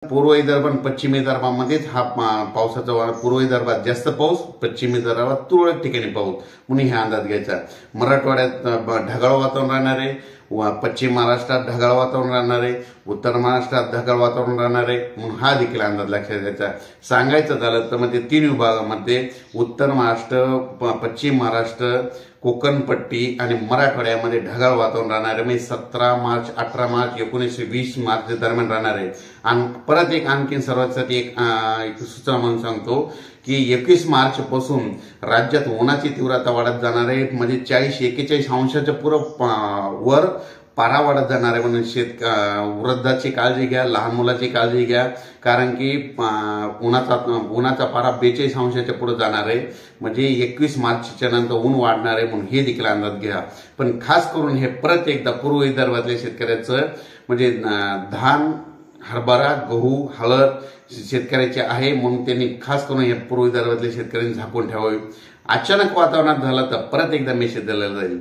पूर्व विदर्भ आणि पश्चिम विदर्भामध्येच हा पावसाचा पूर्व विदर्भात जास्त पाऊस, पश्चिम विदर्भात तुरळक ठिकाणी पाऊस म्हणून हा अंदाज घ्यायचा। मराठवाड्यात ढगाळ वातावरण राहणार आहे, पश्चिम महाराष्ट्रात ढगाळ वातावरण राहणार आहे, उत्तर महाराष्ट्रात ढगाळ वातावरण राहणार आहे म्हणून हा देखील अंदाज लक्षात घ्यायचा। सांगायचं झालं तर म्हणजे 3 विभागामध्ये उत्तर महाराष्ट्र, पश्चिम महाराष्ट्र, कोकण पट्टी आणि मराठवाड्यामध्ये ढगाळ वातावरण राहणार आहे। म्हणजे 17 मार्च, 18 मार्च, 19, 20 मार्च दरम्यान राहणार आहे। आणि परत एक आणखी सर्वांसाठी एक सूचना म्हणून सांगतो की 21 मार्च पासून राज्यात उन्हाची तीव्रता वाढत जाणार आहे। म्हणजे 40-41 अंशाच्या वर पारा वाढत जाणार आहे। म्हणून वृद्धाची काळजी घ्या, लहान मुलाची काळजी घ्या, कारण की उन्हाचा पारा 42 अंशाच्या पुढे जाणार आहे। म्हणजे 21 मार्चच्या नंतर ऊन वाढणार आहे म्हणून हे देखील अंदाज घ्या। पण खास करून हे परत एकदा पूर्व विदर्भातल्या शेतकऱ्याचं म्हणजे धान, हरभरा, गहू, हळद शेतकऱ्याचे आहे म्हणून त्यांनी खास करून हे पूर्व विदर्भातल्या शेतकऱ्यांनी झाकून ठेवावे। अचानक वातावरणात झालं तर परत एकदा मेसेज दिला जाईल।